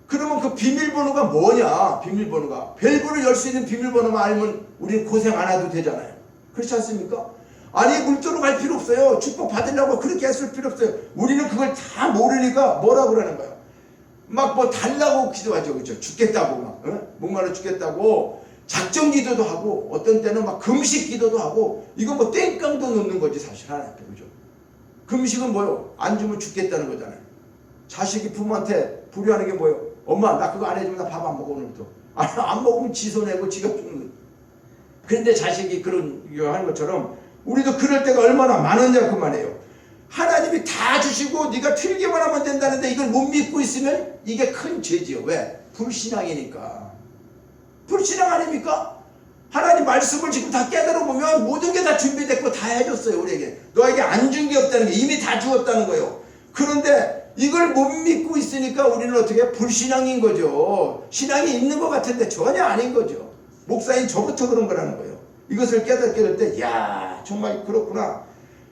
그러면 그 비밀번호가 뭐냐? 비밀번호가 밸브를 열 수 있는 비밀번호만 알면 우리는 고생 안 해도 되잖아요. 그렇지 않습니까? 아니 물도로 갈 필요 없어요. 축복 받으려고 그렇게 했을 필요 없어요. 우리는 그걸 다 모르니까 뭐라 그러는 거예요. 막 뭐 달라고 기도하죠. 그렇죠? 죽겠다고 막 목말라 죽겠다고 작정 기도도 하고 어떤 때는 막 금식 기도도 하고 이거 뭐 땡깡도 놓는 거지 사실 하나님 앞에. 그죠? 금식은 뭐요? 안 주면 죽겠다는 거잖아요. 자식이 부모한테 불효하는 게 뭐예요? 엄마 나 그거 안 해주면 나 밥 안 먹어 오늘부터. 안 먹으면 지손해고 지가 죽는 거예요. 그런데 자식이 그런 거 하는 것처럼 우리도 그럴 때가 얼마나 많았냐 그 말이에요. 하나님이 다 주시고 네가 틀기만 하면 된다는데 이걸 못 믿고 있으면 이게 큰 죄지요. 왜? 불신앙이니까. 불신앙 아닙니까? 하나님 말씀을 지금 다 깨달아 보면 모든 게 다 준비됐고 다 해줬어요. 우리에게. 너에게 안 준 게 없다는 게 이미 다 주었다는 거예요. 그런데 이걸 못 믿고 있으니까 우리는 어떻게 불신앙인 거죠. 신앙이 있는 것 같은데 전혀 아닌 거죠. 목사인 저부터 그런 거라는 거예요. 이것을 깨닫게 될 때 야 정말 그렇구나.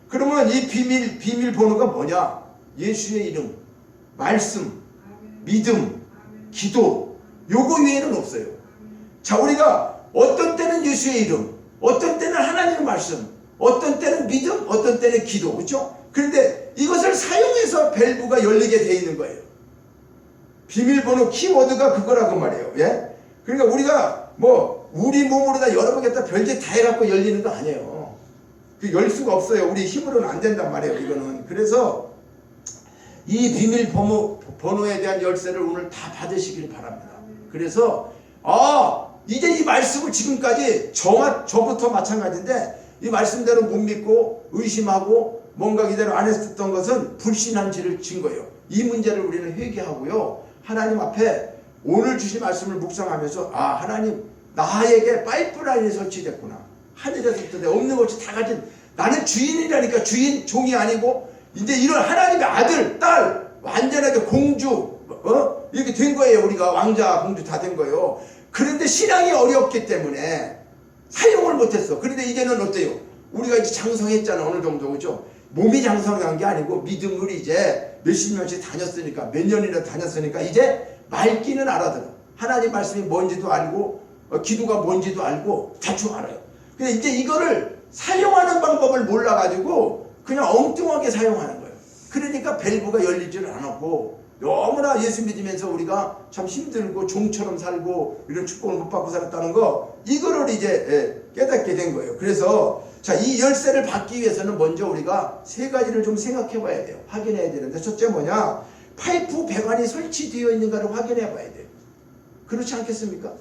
그러면 이 비밀 번호가 뭐냐? 예수의 이름, 말씀, 믿음, 기도. 요거 외에는 없어요. 자, 우리가 어떤 때는 예수의 이름, 어떤 때는 하나님의 말씀, 어떤 때는 믿음, 어떤 때는 기도. 그렇죠? 그런데 이것을 사용해서 밸브가 열리게 돼 있는 거예요. 비밀번호 키워드가 그거라고 말이에요. 예? 그러니까 우리가 뭐 우리 몸으로 다 열어보겠다 별짓 다 해갖고 열리는 거 아니에요. 그 열 수가 없어요. 우리 힘으로는 안 된단 말이에요. 이거는. 그래서 이 비밀 번호에 대한 열쇠를 오늘 다 받으시길 바랍니다. 그래서 이제 이 말씀을 지금까지 저부터 마찬가지인데 이 말씀대로 못 믿고 의심하고 뭔가 이대로 안 했었던 것은 불신한 죄를 진 거예요. 이 문제를 우리는 회개하고요. 하나님 앞에 오늘 주신 말씀을 묵상하면서 하나님 나에게 파이프라인이 설치됐구나. 하늘에서부터 내 없는 것이 다 가진 나는 주인이라니까 주인 종이 아니고 이제 이런 하나님의 아들 딸 완전하게 공주 이렇게 된 거예요. 우리가 왕자 공주 다 된 거예요. 그런데 신앙이 어렵기 때문에 사용을 못했어. 그런데 이제는 어때요? 우리가 이제 장성했잖아. 어느 정도. 그죠? 몸이 장성한 게 아니고 믿음을 이제 몇십 년씩 다녔으니까 몇 년이나 다녔으니까 이제 말귀는 알아들어. 하나님 말씀이 뭔지도 알고 기도가 뭔지도 알고 대충 알아요. 근데 이제 이거를 사용하는 방법을 몰라가지고 그냥 엉뚱하게 사용하는 거예요. 그러니까 밸브가 열리지를 않았고 너무나 예수 믿으면서 우리가 참 힘들고 종처럼 살고 이런 축복을 못 받고 살았다는 거 이거를 이제 깨닫게 된 거예요. 그래서 자, 이 열쇠를 받기 위해서는 먼저 우리가 세 가지를 좀 생각해 봐야 돼요. 확인해야 되는데 첫째 뭐냐? 파이프 배관이 설치되어 있는가를 확인해 봐야 돼요. 그렇지 않겠습니까?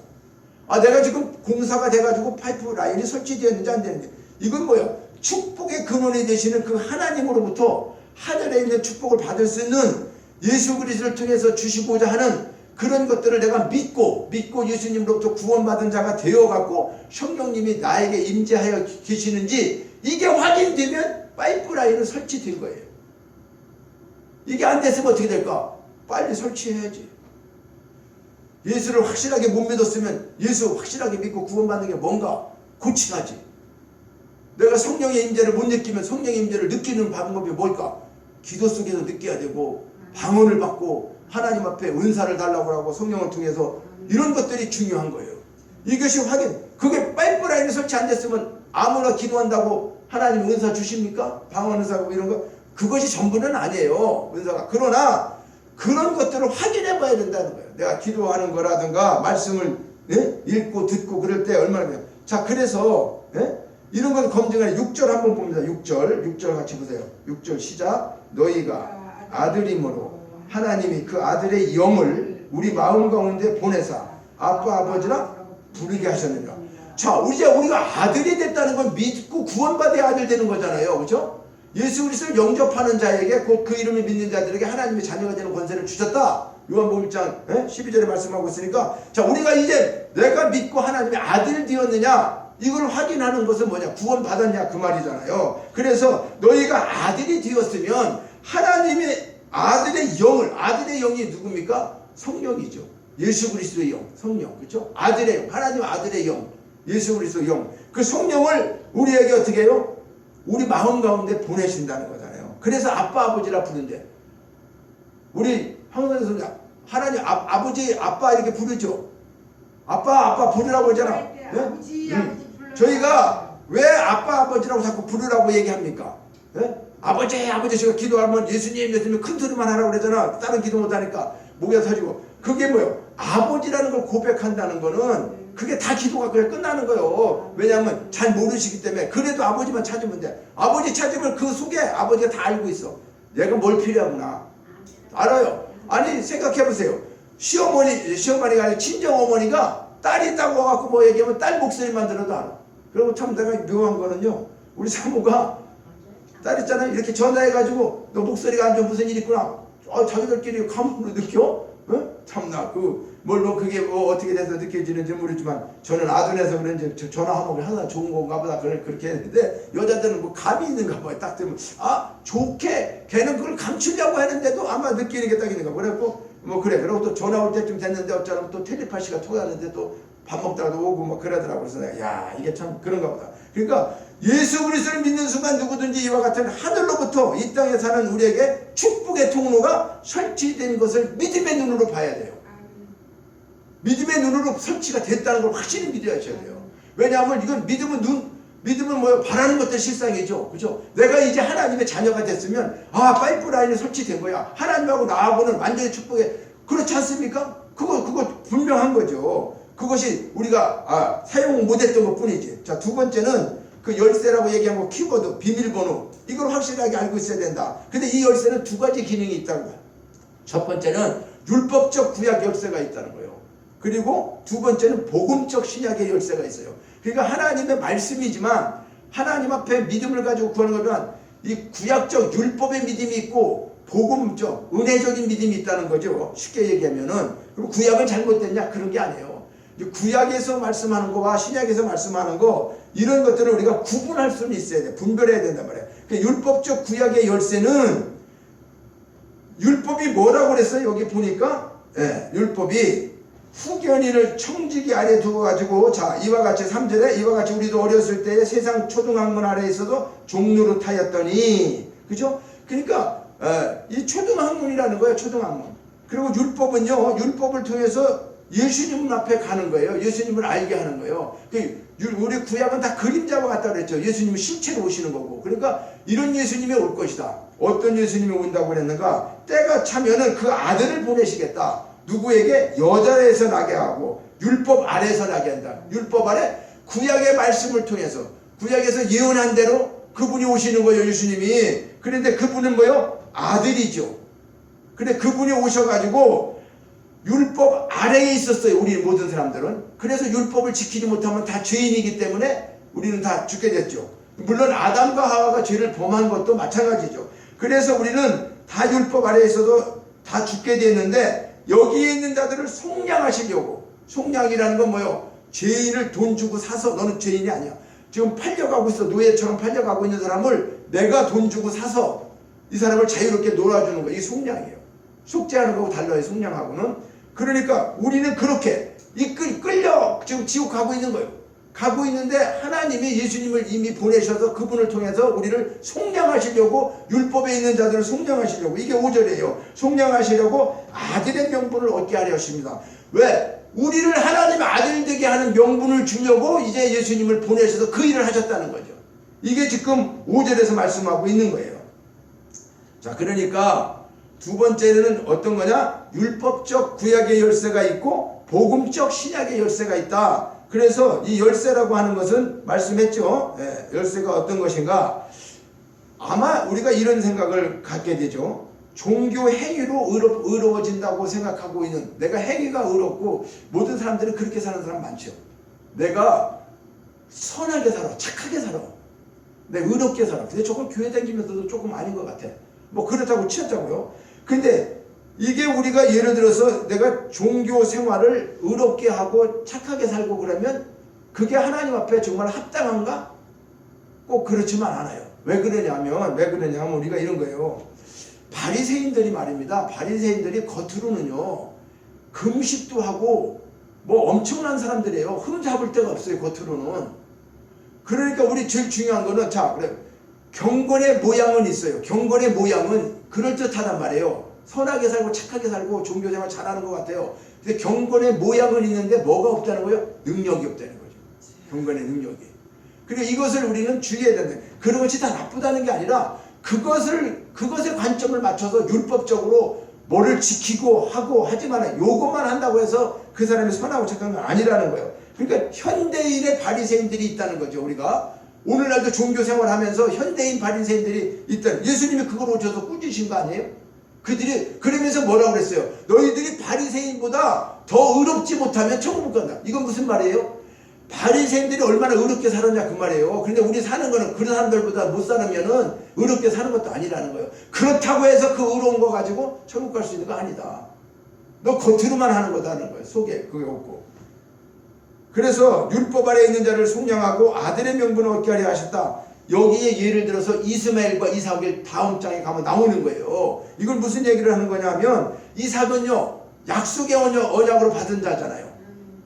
내가 지금 공사가 돼가지고 파이프 라인이 설치되었는지 안 되는지 이건 뭐야? 축복의 근원이 되시는 그 하나님으로부터 하늘에 있는 축복을 받을 수 있는 예수 그리스도를 통해서 주시고자 하는 그런 것들을 내가 믿고 예수님으로부터 구원받은 자가 되어갖고 성령님이 나에게 임재하여 계시는지 이게 확인되면 파이프라인은 설치된 거예요. 이게 안 됐으면 어떻게 될까? 빨리 설치해야지. 예수를 확실하게 못 믿었으면 예수 확실하게 믿고 구원받는 게 뭔가 고치가지. 내가 성령의 임재를 못 느끼면 성령의 임재를 느끼는 방법이 뭘까? 기도 속에서 느껴야 되고 방언을 받고 하나님 앞에 은사를 달라고 하고 성령을 통해서 이런 것들이 중요한 거예요. 이것이 확인. 그게 파이프라인이 설치 안 됐으면 아무나 기도한다고 하나님 은사 주십니까? 방언 은사고 이런 거 그것이 전부는 아니에요. 은사가. 그러나 그런 것들을 확인해 봐야 된다는 거예요. 내가 기도하는 거라든가 말씀을 읽고 듣고 그럴 때 얼마나 돼요. 자, 그래서 이런 걸 검증하는 6절 한번 봅니다. 6절 같이 보세요. 6절 시작. 너희가 아들이므로 하나님이 그 아들의 영을 우리 마음 가운데 보내사 아빠 아버지라 부르게 하셨느니라. 자, 이제 우리가 아들이 됐다는 건 믿고 구원받아야 아들 되는 거잖아요. 그렇죠? 예수 그리스도를 영접하는 자에게 곧 그 이름을 믿는 자들에게 하나님의 자녀가 되는 권세를 주셨다. 요한복음 1장 12절에 말씀하고 있으니까 자, 우리가 이제 내가 믿고 하나님의 아들 되었느냐 이걸 확인하는 것은 뭐냐? 구원받았냐 그 말이잖아요. 그래서 너희가 아들이 되었으면 하나님의 아들의 영이 누굽니까? 성령이죠. 예수 그리스도의 영, 성령, 그렇죠? 아들의 영, 하나님 아들의 영, 예수 그리스도의 영. 그 성령을 우리에게 어떻게 해요? 우리 마음 가운데 보내신다는 거잖아요. 그래서 아빠 아버지라 부른대. 우리 한국에서 하나님 아버지 아빠 이렇게 부르죠. 아빠 부르라고 하잖아. 네? 아버지 불러라. 저희가 왜 아빠 아버지라고 자꾸 부르라고 얘기합니까? 네? 아버지 제가 기도하면 예수님 큰 소리만 하라고 그러잖아. 다른 기도 못하니까 목에 터지고. 그게 뭐예요? 아버지라는 걸 고백한다는 거는 그게 다 기도가 그냥 끝나는 거예요. 왜냐하면 잘 모르시기 때문에. 그래도 아버지만 찾으면 돼. 아버지 찾으면 그 속에 아버지가 다 알고 있어. 내가 뭘 필요하구나 알아요. 아니 생각해보세요. 시어머니가 아니라 친정어머니가 딸이 있다고 와갖고 뭐 얘기하면 딸 목소리만 들어도 알아. 그리고 참 내가 묘한 거는요, 우리 사모가 딸 있잖아요. 이렇게 전화해가지고 너 목소리가 안 좋아 무슨 일 있구나. 자기들끼리 감으로 느껴? 참나 그게 어떻게 돼서 느껴지는지 모르지만 저는 아둔해서 그런지 전화하면 항상 좋은 건가 보다 그렇게 했는데, 여자들은 뭐 감이 있는가 봐요. 딱 들으면 좋게 걔는 그걸 감추려고 하는데도 아마 느끼는 게 딱 있는가. 그래갖고 뭐 그래. 그리고 또 전화 올 때쯤 됐는데 어쩌면 또 텔레파시가 통하는데 또 밥 먹다가도 오고 뭐 그러더라고. 그래서 내가 야 이게 참 그런가 보다. 그러니까 예수 그리스도를 믿는 순간 누구든지 이와 같은 하늘로부터 이 땅에 사는 우리에게 축복의 통로가 설치된 것을 믿음의 눈으로 봐야 돼요. 믿음의 눈으로 설치가 됐다는 걸 확실히 믿어야셔야 돼요. 왜냐하면 이건 믿음은 뭐예요? 바라는 것들 실상이죠. 그죠? 내가 이제 하나님의 자녀가 됐으면 파이프라인이 설치된 거야. 하나님하고 나하고는 완전히 축복에. 그렇지 않습니까? 그거 분명한 거죠. 그것이 우리가 사용 못했던 것 뿐이지. 자, 두 번째는 그 열쇠라고 얘기한 거 키워드, 비밀번호. 이걸 확실하게 알고 있어야 된다. 근데 이 열쇠는 두 가지 기능이 있다고 해요. 첫 번째는 율법적 구약 열쇠가 있다는 거예요. 그리고 두 번째는 복음적 신약의 열쇠가 있어요. 그러니까 하나님의 말씀이지만 하나님 앞에 믿음을 가지고 구하는 거면 이 구약적 율법의 믿음이 있고 복음적 은혜적인 믿음이 있다는 거죠. 쉽게 얘기하면은. 그리고 구약은 잘못됐냐? 그런 게 아니에요. 구약에서 말씀하는 거와 신약에서 말씀하는 거, 이런 것들을 우리가 구분할 수는 있어야 돼. 분별해야 된단 말이에요. 그러니까 율법적 구약의 열쇠는 율법이 뭐라고 그랬어요? 여기 보니까 율법이 후견인을 청지기 아래 두어가지고, 자, 이와 같이 3절에 이와 같이 우리도 어렸을 때에 세상 초등학문 아래에 있어도 종로릇하였더니, 그죠? 그러니까 이 초등학문이라는 거예요. 초등학문. 그리고 율법은요, 율법을 통해서 예수님 앞에 가는 거예요. 예수님을 알게 하는 거예요. 우리 구약은 다 그림자와 같다고 그랬죠. 예수님은 실체로 오시는 거고. 그러니까 이런 예수님이 올 것이다. 어떤 예수님이 온다고 그랬는가? 때가 차면은 그 아들을 보내시겠다. 누구에게? 여자에서 나게 하고 율법 아래서 나게 한다. 율법 아래 구약의 말씀을 통해서, 구약에서 예언한 대로 그분이 오시는 거예요. 예수님이. 그런데 그분은 뭐요? 아들이죠. 근데 그분이 오셔가지고 율법 아래에 있었어요. 우리 모든 사람들은. 그래서 율법을 지키지 못하면 다 죄인이기 때문에 우리는 다 죽게 됐죠. 물론 아담과 하와가 죄를 범한 것도 마찬가지죠. 그래서 우리는 다 율법 아래에 있어도 다 죽게 됐는데, 여기에 있는 자들을 속량하시려고. 속량이라는 건 뭐예요? 죄인을 돈 주고 사서, 너는 죄인이 아니야. 지금 팔려가고 있어. 노예처럼 팔려가고 있는 사람을 내가 돈 주고 사서 이 사람을 자유롭게 놀아주는 거예요. 이게 속량이에요. 속죄하는 거하고 달라요. 속량하고는. 그러니까 우리는 그렇게 끌려 지금 지옥 가고 있는 거예요. 가고 있는데 하나님이 예수님을 이미 보내셔서 그분을 통해서 우리를 속량하시려고, 율법에 있는 자들을 속량하시려고, 이게 5절이에요. 속량하시려고 아들의 명분을 얻게 하려 하십니다. 왜? 우리를 하나님의 아들 되게 하는 명분을 주려고 이제 예수님을 보내셔서 그 일을 하셨다는 거죠. 이게 지금 5절에서 말씀하고 있는 거예요. 자, 그러니까 두 번째는 어떤 거냐? 율법적 구약의 열쇠가 있고 복음적 신약의 열쇠가 있다. 그래서 이 열쇠라고 하는 것은 말씀했죠. 열쇠가 어떤 것인가? 아마 우리가 이런 생각을 갖게 되죠. 종교 행위로 의로워진다고 생각하고 있는, 내가 행위가 의롭고, 모든 사람들은 그렇게 사는 사람 많죠. 내가 선하게 살아, 착하게 살아, 내가 의롭게 살아. 근데 조금 교회 다니면서도 조금 아닌 것 같아. 뭐 그렇다고 치었자고요. 근데 이게 우리가 예를 들어서 내가 종교 생활을 의롭게 하고 착하게 살고 그러면 그게 하나님 앞에 정말 합당한가? 꼭 그렇지만 않아요. 왜 그러냐면 우리가 이런 거예요. 바리새인들이 말입니다. 바리새인들이 겉으로는요 금식도 하고 뭐 엄청난 사람들이에요. 흠잡을 데가 없어요. 겉으로는. 그러니까 우리 제일 중요한 거는 자 그래 경건의 모양은 있어요. 경건의 모양은 그럴듯하단 말이에요. 선하게 살고 착하게 살고 종교생활 잘하는 것 같아요. 근데 경건의 모양은 있는데 뭐가 없다는 거예요? 능력이 없다는 거죠. 경건의 능력이. 그리고 이것을 우리는 주의해야 된다. 그런 것이 다 나쁘다는 게 아니라 그것의 관점을 맞춰서 율법적으로 뭐를 지키고 하고 하지만 요것만 한다고 해서 그 사람이 선하고 착한 건 아니라는 거예요. 그러니까 현대인의 바리새인들이 있다는 거죠. 우리가 오늘날도 종교생활 하면서 현대인 바리새인들이 있다는, 예수님이 그걸 오셔서 꾸짖으신 거 아니에요? 그들이 그러면서 뭐라고 그랬어요? 너희들이 바리새인보다 더 의롭지 못하면 천국 못 간다. 이건 무슨 말이에요? 바리새인들이 얼마나 의롭게 살았냐 그 말이에요. 그런데 우리 사는 거는 그런 사람들보다 못 살으면은 의롭게 사는 것도 아니라는 거예요. 그렇다고 해서 그 의로운 거 가지고 천국 갈 수 있는 거 아니다. 너 겉으로만 하는 거다는 거예요. 속에 그게 없고. 그래서 율법 아래 있는 자를 속량하고 아들의 명분을 얻게 하려 하셨다. 여기에 예를 들어서 이스마엘과 이삭을 다음 장에 가면 나오는 거예요. 이걸 무슨 얘기를 하는 거냐면 이삭은요 약속의 언약으로 받은 자잖아요.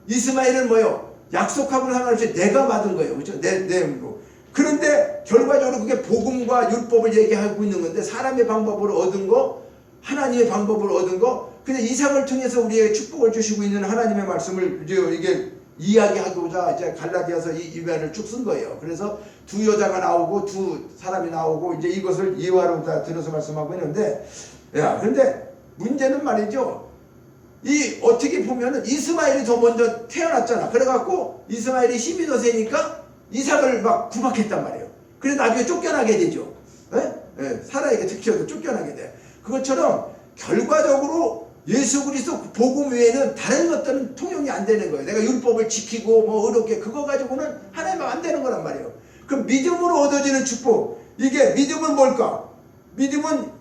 이스마엘은 뭐요? 약속하고 상관없이 내가 받은 거예요. 그렇죠? 내 힘으로. 그런데 결과적으로 그게 복음과 율법을 얘기하고 있는 건데 사람의 방법으로 얻은 거, 하나님의 방법으로 얻은 거. 근데 이삭을 통해서 우리에게 축복을 주시고 있는 하나님의 말씀을 이게 이야기하고자 이제 갈라디아서 이 말을 쭉 쓴 거예요. 그래서 두 여자가 나오고 두 사람이 나오고 이제 이것을 이해하러 다 들어서 말씀하고 있는데, 야, 근데 문제는 말이죠. 이 어떻게 보면은 이스마엘이 더 먼저 태어났잖아. 그래갖고 이스마엘이 힘이 더 세니까 이삭을 막 구박했단 말이에요. 그래서 나중에 쫓겨나게 되죠. 사라에게 들켜서 쫓겨나게 돼. 그것처럼 결과적으로 예수 그리스도 복음 외에는 다른 것들은 통용이 안 되는 거예요. 내가 율법을 지키고 뭐 의롭게 그거 가지고는 하나님 안 되는 거란 말이에요. 그럼 믿음으로 얻어지는 축복. 이게 믿음은 뭘까? 믿음은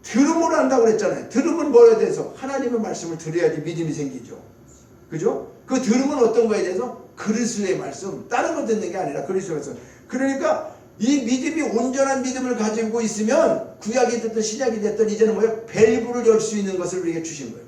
들음으로 한다고 그랬잖아요. 들음은 뭐에 대해서? 하나님의 말씀을 들어야지 믿음이 생기죠. 그죠? 그 들음은 어떤 거에 대해서? 그리스도의 말씀. 다른 거 듣는 게 아니라 그리스도의 말씀. 그러니까 이 믿음이 온전한 믿음을 가지고 있으면 구약이 됐든 신약이 됐든 이제는 뭐예요? 밸브를 열 수 있는 것을 우리에게 주신 거예요.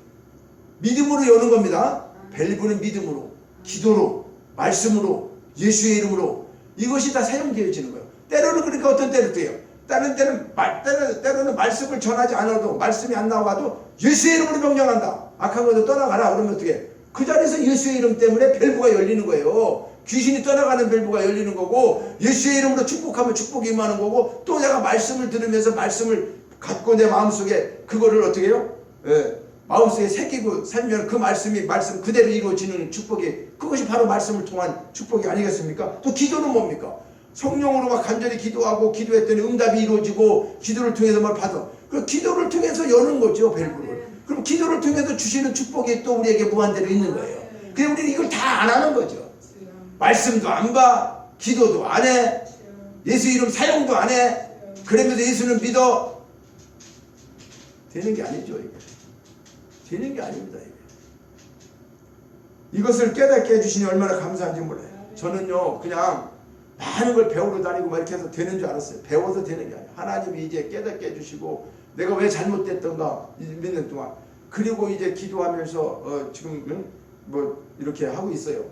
믿음으로 여는 겁니다. 밸브는 믿음으로, 기도로, 말씀으로, 예수의 이름으로 이것이 다 사용되어지는 거예요. 때로는 그러니까 어떤 때는 돼요. 다른 때로는 말씀을 전하지 않아도 말씀이 안 나와도 예수의 이름으로 명령한다. 악한 것도 떠나가라. 그러면 어떻게? 그 자리에서 예수의 이름 때문에 밸브가 열리는 거예요. 귀신이 떠나가는 밸브가 열리는 거고 예수의 이름으로 축복하면 축복이 임하는 거고 또 내가 말씀을 들으면서 말씀을 갖고 내 마음속에 그거를 어떻게 해요? 마음속에 새기고 살면 그 말씀 그대로 이루어지는 축복이 그것이 바로 말씀을 통한 축복이 아니겠습니까? 또 기도는 뭡니까? 성령으로 막 간절히 기도하고 기도했더니 응답이 이루어지고 기도를 통해서 뭘 받아. 그 기도를 통해서 여는 거죠, 밸브를. 그럼 기도를 통해서 주시는 축복이 또 우리에게 무한대로 있는 거예요. 근데 우리는 이걸 다 안 하는 거죠. 말씀도 안 봐, 기도도 안 해, 예수 이름 사용도 안 해. 그러면서 예수는 믿어. 되는 게 아니죠, 이게. 되는 게 아닙니다, 이게. 이것을 깨닫게 해주시니 얼마나 감사한지 몰라요. 저는요, 그냥 많은 걸 배우러 다니고 막 이렇게 해서 되는 줄 알았어요. 배워서 되는 게 아니에요. 하나님이 이제 깨닫게 해주시고 내가 왜 잘못됐던가 몇 년 동안 그리고 이제 기도하면서 지금 뭐 이렇게 하고 있어요.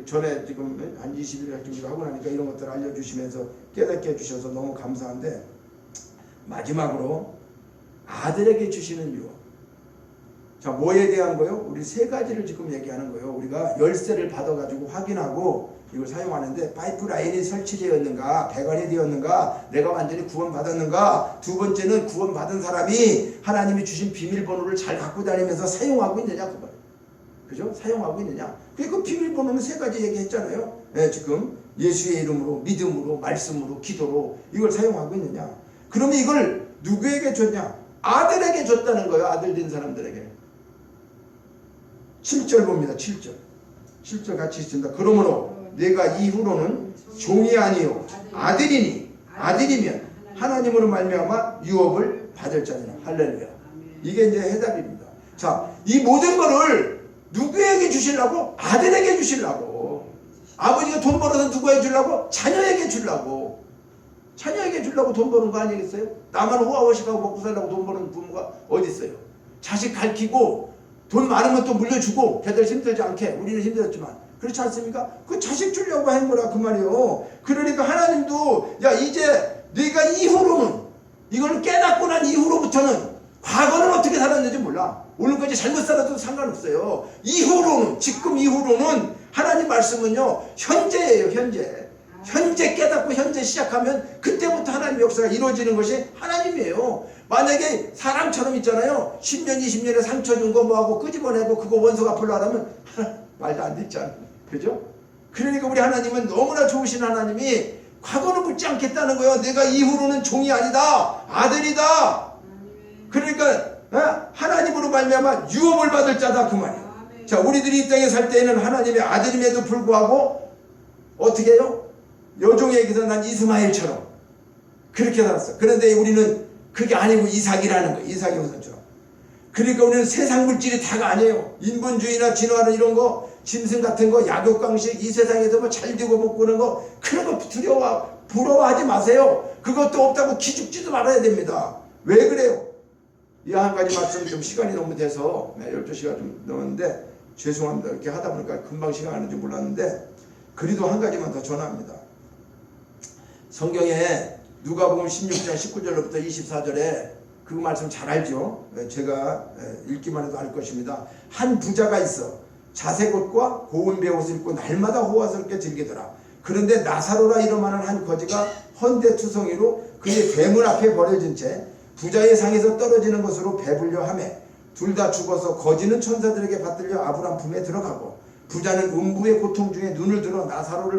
전에 지금 한 20일 정도 하고 나니까 이런 것들을 알려주시면서 깨닫게 해주셔서 너무 감사한데 마지막으로 아들에게 주시는 유업. 자, 뭐에 대한 거요? 우리 세 가지를 지금 얘기하는 거예요. 우리가 열쇠를 받아가지고 확인하고 이걸 사용하는데 파이프라인이 설치되었는가, 배관이 되었는가, 내가 완전히 구원받았는가. 두 번째는 구원받은 사람이 하나님이 주신 비밀번호를 잘 갖고 다니면서 사용하고 있느냐 그 말. 그죠? 사용하고 있느냐. 그 비밀번호는 세 가지 얘기했잖아요. 지금 예수의 이름으로, 믿음으로, 말씀으로, 기도로 이걸 사용하고 있느냐. 그러면 이걸 누구에게 줬냐? 아들에게 줬다는 거예요. 아들 된 사람들에게. 7절 봅니다. 7절 같이 있습니다. 그러므로 내가 이후로는 종이 아니요 아들이면 하나님으로 말미암아 유업을 받을 자니라. 할렐루야. 이게 이제 해답입니다. 자, 이 모든 거를 누구에게 주시려고? 아들에게 주시려고. 아버지가 돈 벌어서 누구에게 주려고? 자녀에게 주려고. 자녀에게 주려고 돈 버는 거 아니겠어요? 나만 호화호식하고 먹고 살려고 돈 버는 부모가 어디 있어요? 자식 가르치고 돈 많으면 또 물려주고 걔들 힘들지 않게. 우리는 힘들었지만 그렇지 않습니까? 그 자식 주려고 한 거라 그 말이에요. 그러니까 하나님도 야 이제 네가 이후로는 이걸 깨닫고 난 이후로부터는 과거는 어떻게 살았는지 몰라. 오늘까지 잘못 살아도 상관없어요. 이후로는 지금 이후로는 하나님 말씀은요 현재예요. 현재 깨닫고 현재 시작하면 그때부터 하나님 역사가 이루어지는 것이 하나님이에요. 만약에 사람처럼 있잖아요. 10년 20년에 상처 준 거 뭐하고 끄집어내고 그거 원수 갚으려고 하면 말도 안 됐잖아요. 그죠? 그러니까 우리 하나님은 너무나 좋으신 하나님이 과거는 묻지 않겠다는 거예요. 내가 이후로는 종이 아니다. 아들이다. 그러니까 하나님으로 말미암아 유업을 받을 자다 그 말이에요. 자, 우리들이 이 땅에 살 때에는 하나님의 아들임에도 불구하고 어떻게 해요? 여종에게서 난 이스마엘처럼 그렇게 살았어. 그런데 우리는 그게 아니고 이삭이라는 거예요. 이삭의 후손처럼. 그러니까 우리는 세상 물질이 다가 아니에요. 인본주의나 진화론 이런 거, 짐승 같은 거, 약육강식 이 세상에서 뭐 잘 되고 못 보는 거 그런 거 부러워하지 마세요. 그것도 없다고 기죽지도 말아야 됩니다. 왜 그래요? 이 한 가지 말씀 좀 시간이 너무 돼서 12시가 좀 넘었는데 죄송합니다. 이렇게 하다 보니까 금방 시간 가는 줄 몰랐는데 그래도 한 가지만 더 전합니다. 성경에 누가복음 16장 19절부터 24절에 그 말씀 잘 알죠? 제가 읽기만 해도 알 것입니다. 한 부자가 있어 자색 옷과 고운 배옷을 입고 날마다 호화스럽게 즐기더라. 그런데 나사로라 이름하는 한 거지가 헌대투성이로 그의 대문 앞에 버려진 채 부자의 상에서 떨어지는 것으로 배불려 하매 둘 다 죽어서 거지는 천사들에게 받들려 아브람 품에 들어가고 부자는 음부의 고통 중에 눈을 들어 나사로를